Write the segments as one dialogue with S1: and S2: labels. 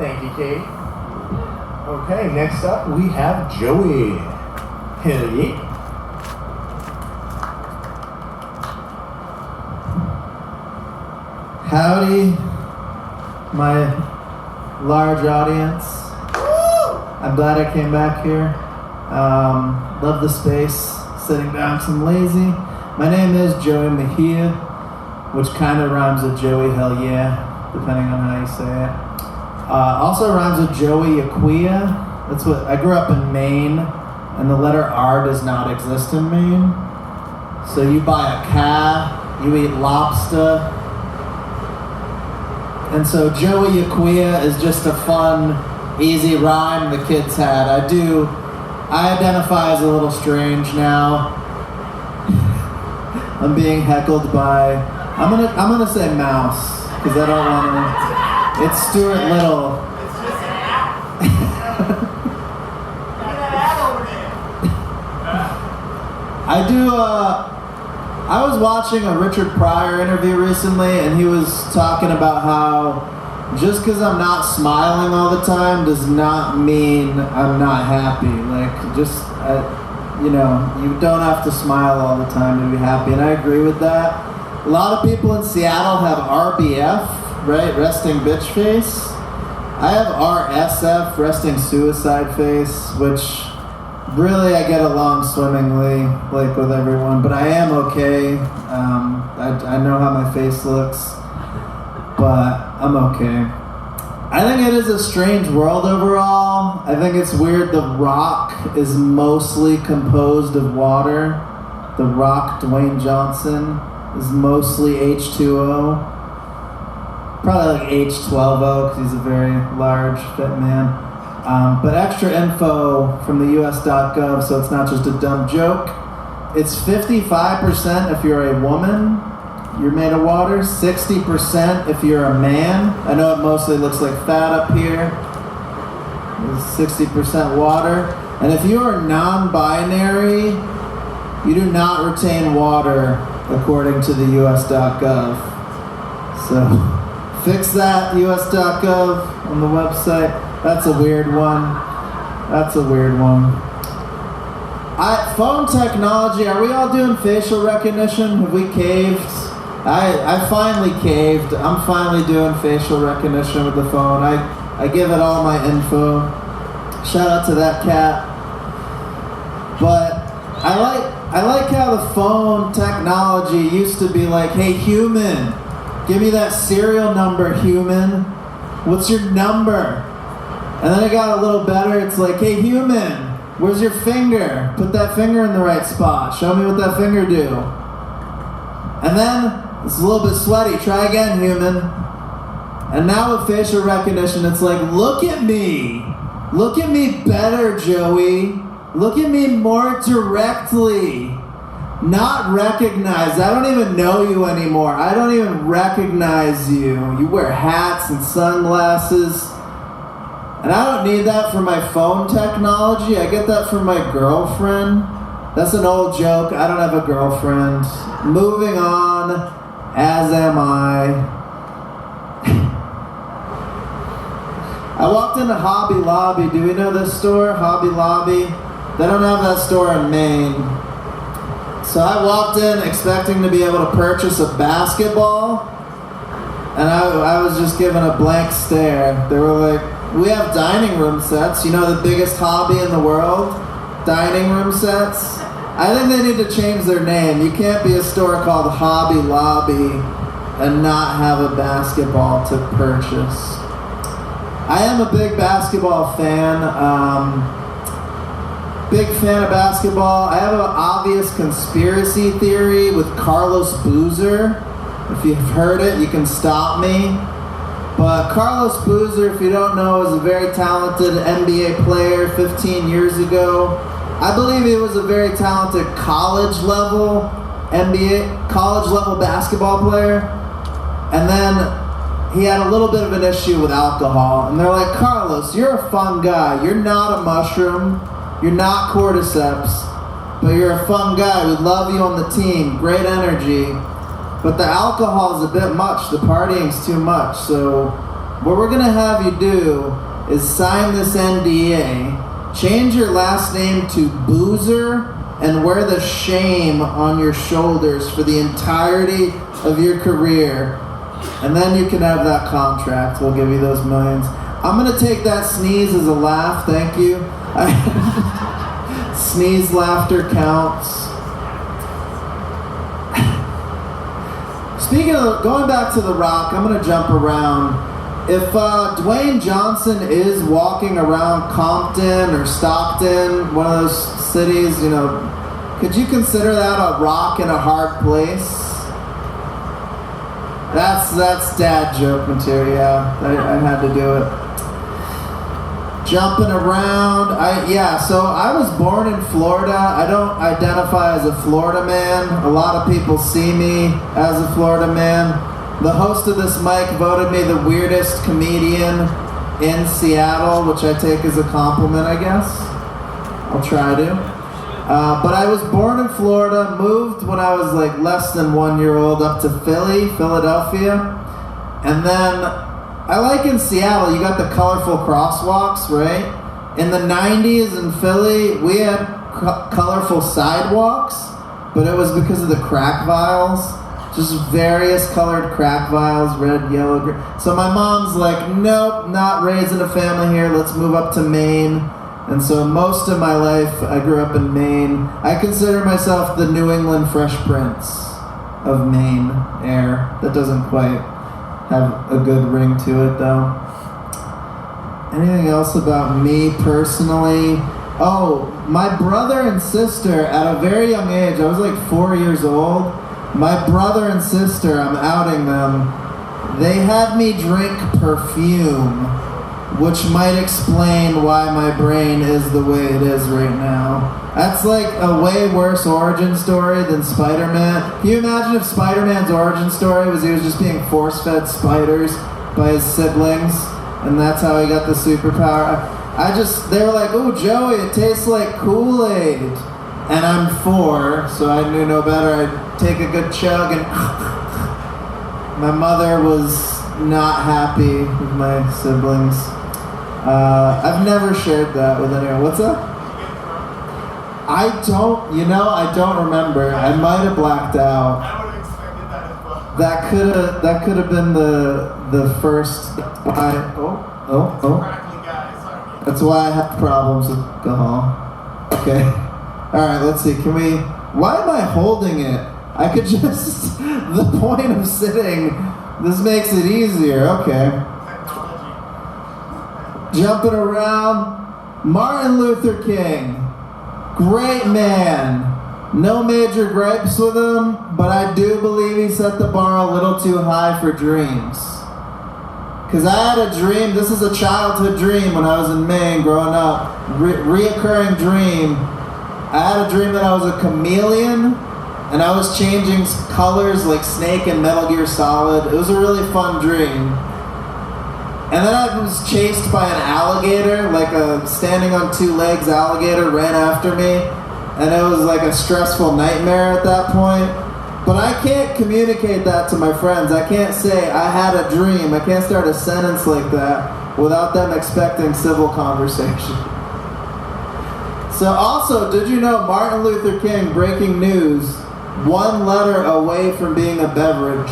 S1: Thank you, Kate. Okay, next up we have Joey. Hell yeah.
S2: Howdy, my large audience. I'm glad I came back here. Love the space, sitting down 'cause I'm lazy. My name is Joey Mejia, which kind of rhymes with Joey Hell Yeah, depending on how you say it. Also rhymes with Joey Aquia. That's what I grew up in Maine, and the letter R does not exist in Maine. So you buy a calf, you eat lobster. And so Joey Aquia is just a fun, easy rhyme the kids had. I identify as a little strange now. I'm being heckled by, I'm gonna say mouse, because I don't want to, it's Stuart Little. I was watching a Richard Pryor interview recently, and he was talking about how just because I'm not smiling all the time does not mean I'm not happy. Like, you don't have to smile all the time to be happy, and I agree with that. A lot of people in Seattle have RBF, right, resting bitch face. I have RSF, resting suicide face, which really I get along swimmingly, like with everyone, but I am okay. I know how my face looks, but I'm okay. I think it is a strange world overall. I think it's weird The Rock is mostly composed of water. The Rock, Dwayne Johnson, is mostly H2O. Probably like H12O because he's a very large, fit man. But extra info from the US.gov, so it's not just a dumb joke. It's 55% if you're a woman, you're made of water. 60% if you're a man. I know it mostly looks like fat up here. It's 60% water. And if you are non-binary, you do not retain water according to the US.gov. So fix that, US.gov on the website. That's a weird one. Phone technology, are we all doing facial recognition? Have we caved? I finally caved. I'm finally doing facial recognition with the phone. I give it all my info. Shout out to that cat. But I like how the phone technology used to be like, hey human, give me that serial number, human. What's your number? And then it got a little better. It's like, hey human, where's your finger? Put that finger in the right spot. Show me what that finger do. And then it's a little bit sweaty. Try again, human. And now with facial recognition, it's like, look at me. Look at me better, Joey. Look at me more directly. Not recognized. I don't even know you anymore. I don't even recognize you. You wear hats and sunglasses. And I don't need that for my phone technology. I get that from my girlfriend. That's an old joke. I don't have a girlfriend. Moving on, as am I. I walked into Hobby Lobby. Do we know this store? Hobby Lobby? They don't have that store in Maine. So I walked in expecting to be able to purchase a basketball. And I was just given a blank stare. They were like, we have dining room sets. You know the biggest hobby in the world? Dining room sets. I think they need to change their name. You can't be a store called Hobby Lobby and not have a basketball to purchase. I am a big basketball fan. Big fan of basketball. I have an obvious conspiracy theory with Carlos Boozer. If you've heard it, you can stop me. But Carlos Boozer, if you don't know, is a very talented NBA player 15 years ago. I believe he was a very talented college level basketball player. And then he had a little bit of an issue with alcohol. And they're like, Carlos, you're a fun guy. You're not a mushroom. You're not cordyceps. But you're a fun guy. We love you on the team. Great energy. But the alcohol is a bit much. The partying's too much. So what we're gonna have you do is sign this NDA, change your last name to Boozer, and wear the shame on your shoulders for the entirety of your career. And then you can have that contract. We'll give you those millions. I'm gonna take that sneeze as a laugh, thank you. Sneeze laughter counts. Speaking of, going back to The Rock, I'm gonna jump around. If Dwayne Johnson is walking around Compton or Stockton, one of those cities, you know, could you consider that a rock in a hard place? That's dad joke material. I had to do it. Jumping around. So I was born in Florida. I don't identify as a Florida man. A lot of people see me as a Florida man. The host of this mic voted me the weirdest comedian in Seattle, which I take as a compliment, I guess. I'll try to. But I was born in Florida, moved when I was like less than 1 year old up to Philadelphia. And then I like in Seattle, you got the colorful crosswalks, right? In the 90s in Philly, we had colorful sidewalks, but it was because of the crack vials. Just various colored crack vials, red, yellow, green. So my mom's like, nope, not raising a family here, let's move up to Maine. And so most of my life, I grew up in Maine. I consider myself the New England Fresh Prince of Maine air. That doesn't quite have a good ring to it, though. Anything else about me personally? Oh, my brother and sister, at a very young age, I was like 4 years old. My brother and sister, I'm outing them, they had me drink perfume, which might explain why my brain is the way it is right now. That's like a way worse origin story than Spider-Man. Can you imagine if Spider-Man's origin story was he was just being force-fed spiders by his siblings, and that's how he got the superpower? They were like, "Oh, Joey, it tastes like Kool-Aid." And I'm 4, so I knew no better. I'd take a good chug, and my mother was not happy with my siblings. I've never shared that with anyone. What's up? I don't remember. I might have blacked out.
S1: I would have expected that as well.
S2: That could have been the first. Oh.
S1: Crackly guy, sorry.
S2: That's why I have problems with alcohol. Okay. All right. Let's see. Why am I holding it? I could just. The point of sitting. This makes it easier. Okay. Jumping around, Martin Luther King, great man. No major gripes with him, but I do believe he set the bar a little too high for dreams. Because I had a dream, this is a childhood dream when I was in Maine growing up, reoccurring dream. I had a dream that I was a chameleon, and I was changing colors like Snake and Metal Gear Solid. It was a really fun dream. And then I was chased by an alligator, like a standing on 2 legs alligator ran after me. And it was like a stressful nightmare at that point. But I can't communicate that to my friends. I can't say, I had a dream. I can't start a sentence like that without them expecting civil conversation. So also, did you know Martin Luther King, breaking news, 1 letter away from being a beverage?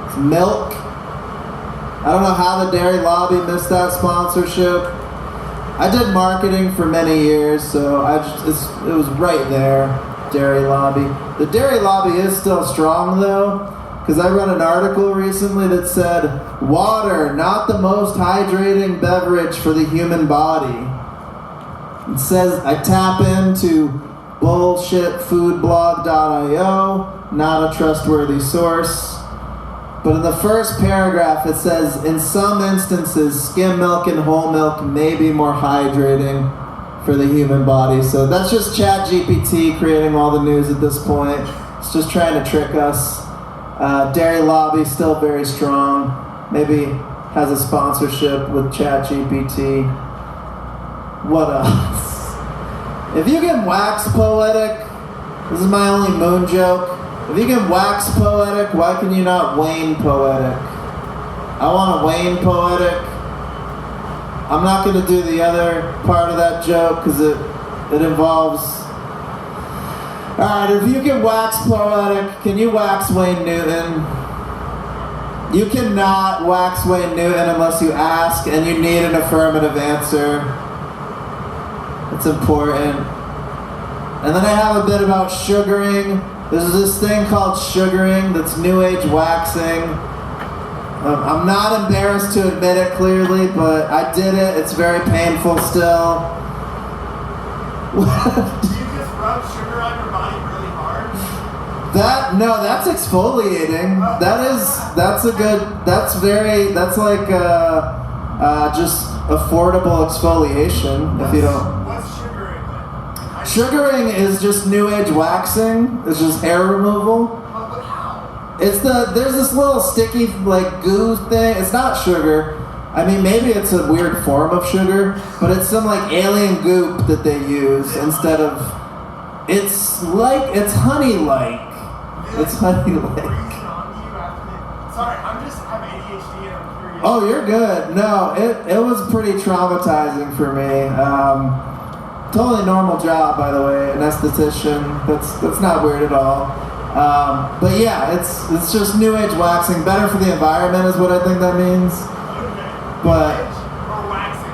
S2: It's milk. I don't know how the dairy lobby missed that sponsorship. I did marketing for many years, so it was right there, dairy lobby. The dairy lobby is still strong though, because I read an article recently that said, water, not the most hydrating beverage for the human body. It says, I tap into bullshitfoodblog.io, not a trustworthy source. But in the first paragraph it says, in some instances, skim milk and whole milk may be more hydrating for the human body. So that's just ChatGPT creating all the news at this point. It's just trying to trick us. Dairy lobby still very strong. Maybe has a sponsorship with ChatGPT. What else? If you can wax poetic, this is my only moon joke. If you can wax poetic, why can you not wane poetic? I want a Wayne poetic. I'm not going to do the other part of that joke because it involves... Alright, if you can wax poetic, can you wax Wayne Newton? You cannot wax Wayne Newton unless you ask, and you need an affirmative answer. It's important. And then I have a bit about sugaring. There's this thing called sugaring that's New Age waxing. I'm not embarrassed to admit it clearly, but I did it. It's very painful still.
S3: Do you just rub sugar on your body really hard?
S2: That's exfoliating. That's like just affordable exfoliation. If you don't.
S3: What's sugaring then?
S2: Sugaring is just New Age waxing. It's just hair removal.
S3: But how?
S2: There's this little sticky like goo thing. It's not sugar. I mean, maybe it's a weird form of sugar, but it's some like alien goop that they use instead of. It's honey-like. It's honey-like.
S3: Sorry, I have ADHD and I'm curious.
S2: Oh, you're good. No, it was pretty traumatizing for me. Totally normal job, by the way, an esthetician. That's not weird at all. But yeah, it's just New Age waxing. Better for the environment is what I think that means.
S3: Okay.
S2: But
S3: Or waxing.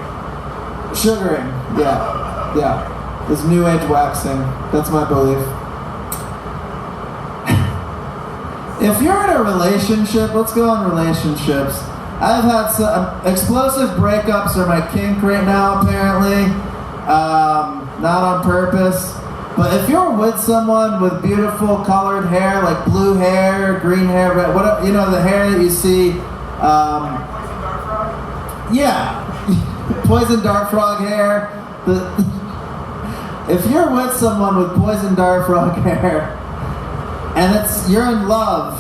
S2: sugaring, yeah. It's New Age waxing. That's my belief. If you're in a relationship, let's go on relationships. I've had some explosive breakups are my kink right now, apparently. Not on purpose. But if you're with someone with beautiful colored hair, like blue hair, green hair, red, whatever, you know, the hair that you see.
S3: Poison dart frog?
S2: Yeah. Poison dart frog hair. If you're with someone with poison dart frog hair, and you're in love,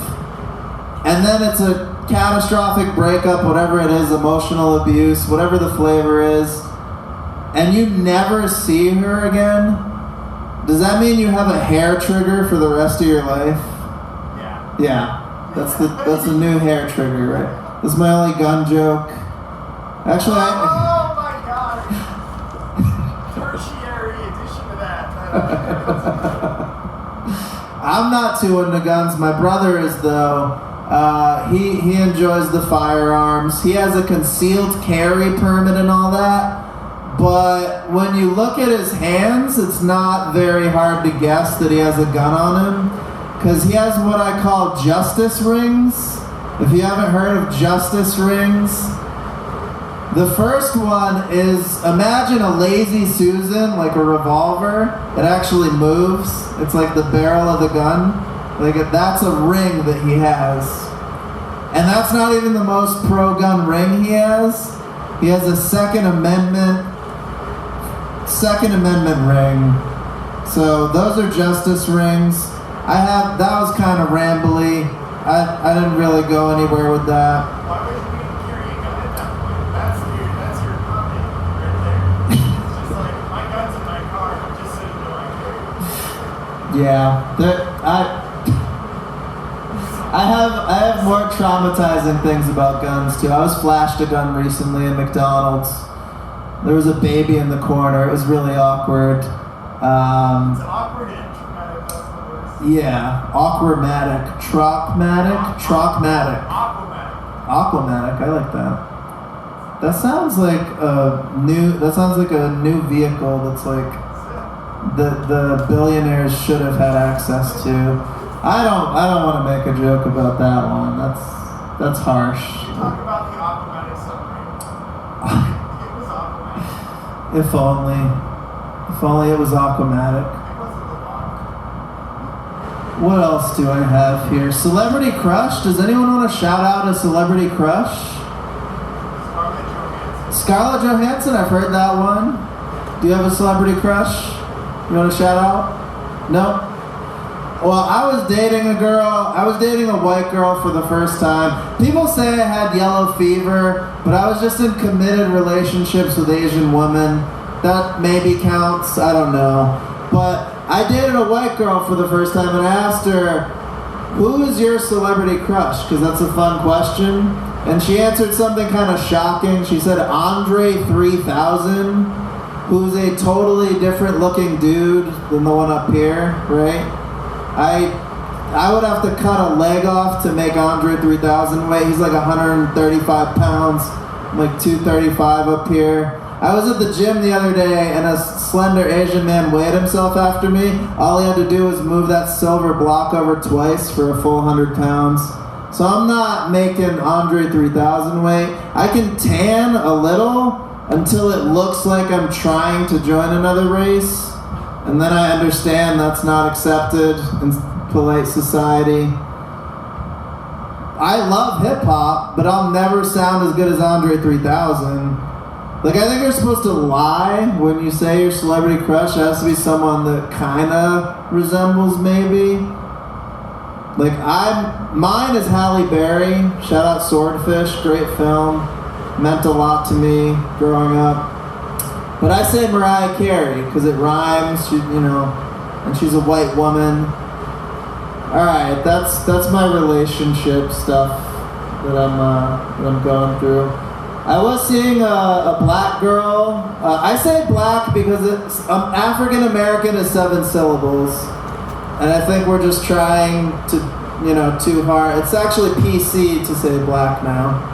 S2: and then it's a catastrophic breakup, whatever it is, emotional abuse, whatever the flavor is, and you never see her again, does that mean you have a hair trigger for the rest of your life?
S3: Yeah.
S2: Yeah, that's the new hair trigger, right? That's my only gun joke. Actually,
S3: Oh my god! Tertiary edition of that.
S2: I'm not too into guns. My brother is though. He enjoys the firearms. He has a concealed carry permit and all that. But when you look at his hands, it's not very hard to guess that he has a gun on him. Because he has what I call justice rings. If you haven't heard of justice rings, the first one is, imagine a Lazy Susan, like a revolver. It actually moves. It's like the barrel of the gun. That's a ring that he has. And that's not even the most pro-gun ring he has. He has a Second Amendment ring. So those are justice rings. That was kind of rambly. I didn't really go anywhere with that.
S3: Why would you be carrying a gun at that point? That's your permit right there. It's just like, my gun's in my car, just so you know I carry.
S2: Yeah, I have more traumatizing things about guns too. I was flashed a gun recently at McDonald's. There was a baby in the corner. It was really awkward.
S3: It's awkward and traumatic, that's the worst.
S2: Yeah, awkwardmatic, traumatic. Aquamatic, I like that. That sounds like a new vehicle that's like the billionaires should have had access to. I don't want to make a joke about that one. That's harsh.
S3: You talk about the Aquamatic submarine. It was Aquamatic.
S2: If only it was Aquamatic.
S3: It wasn't the lock.
S2: What else do I have here? Celebrity crush? Does anyone want to shout out a celebrity crush?
S3: Scarlett Johansson.
S2: Scarlett Johansson, I've heard that one. Do you have a celebrity crush? You want to shout out? No? Well, I was dating a white girl for the first time. People say I had yellow fever, but I was just in committed relationships with Asian women. That maybe counts, I don't know. But I dated a white girl for the first time and I asked her, who is your celebrity crush? Because that's a fun question. And she answered something kind of shocking. She said Andre 3000, who's a totally different looking dude than the one up here, right? I would have to cut a leg off to make Andre 3000 weight. He's like 135 pounds, I'm like 235 up here. I was at the gym the other day and a slender Asian man weighed himself after me. All he had to do was move that silver block over twice for a full 100 pounds. So I'm not making Andre 3000 weight. I can tan a little until it looks like I'm trying to join another race. And then I understand that's not accepted in polite society. I love hip hop, but I'll never sound as good as Andre 3000. Like, I think you're supposed to lie when you say your celebrity crush. It has to be someone that kind of resembles maybe. Like, mine is Halle Berry. Shout out Swordfish, great film. Meant a lot to me growing up. But I say Mariah Carey because it rhymes, and she's a white woman. All right, that's my relationship stuff that I'm going through. I was seeing a black girl. I say black because it's African American is 7 syllables, and I think we're just trying to, too hard. It's actually PC to say black now.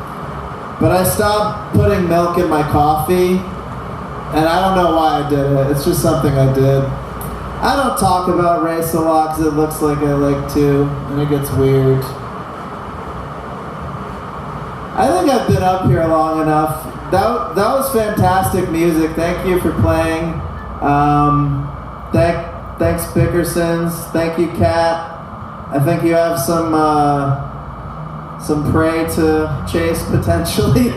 S2: But I stopped putting milk in my coffee, and I don't know why I did it. It's just something I did. I don't talk about race a lot because it looks like I like to, and it gets weird. I think I've been up here long enough. That was fantastic music. Thank you for playing. Thanks Bickersons. Thank you, Kat. I think you have some prey to chase potentially.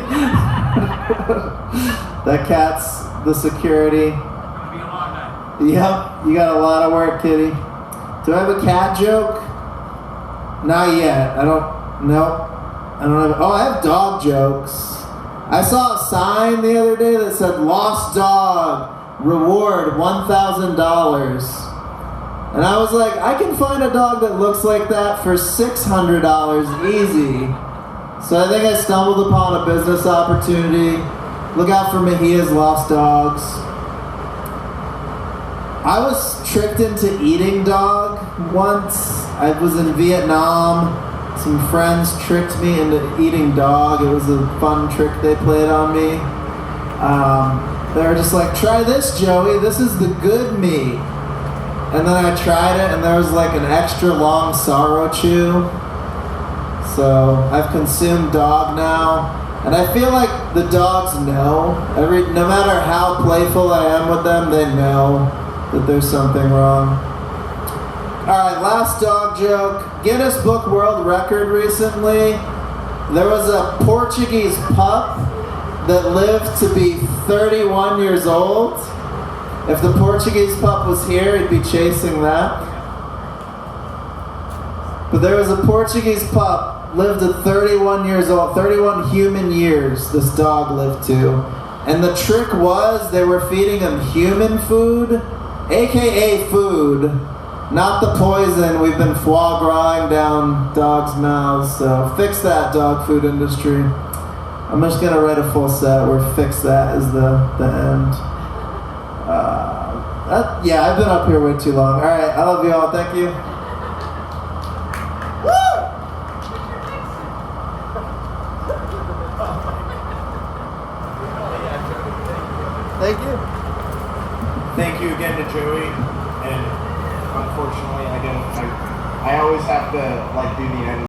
S2: That cat's the security.
S3: It's gonna be a long night.
S2: Yep, you got a lot of work, kitty. Do I have a cat joke? Not yet. Nope. I have dog jokes. I saw a sign the other day that said, "Lost dog, reward $1,000." And I was like, I can find a dog that looks like that for $600 easy. So I think I stumbled upon a business opportunity. Look out for Mejia's Lost Dogs. I was tricked into eating dog once. I was in Vietnam. Some friends tricked me into eating dog. It was a fun trick they played on me. They were just like, try this, Joey. This is the good meat. And then I tried it, and there was like an extra long sorrow chew. So I've consumed dog now. And I feel like the dogs know. No matter how playful I am with them, they know that there's something wrong. Alright, last dog joke. Guinness Book World Record recently. There was a Portuguese pup that lived to be 31 years old. If the Portuguese pup was here, he'd be chasing that. But there was a Portuguese pup, lived to 31 years old, 31 human years this dog lived to. And the trick was they were feeding him human food, aka food, not the poison we've been foie gras down dogs' mouths. So fix that, dog food industry. I'm just gonna write a full set where fix that is the end. I've been up here way too long. Alright, I love you all. Thank you. Woo! Thank you.
S1: Thank you again to Joey. And unfortunately, I always have to do the end.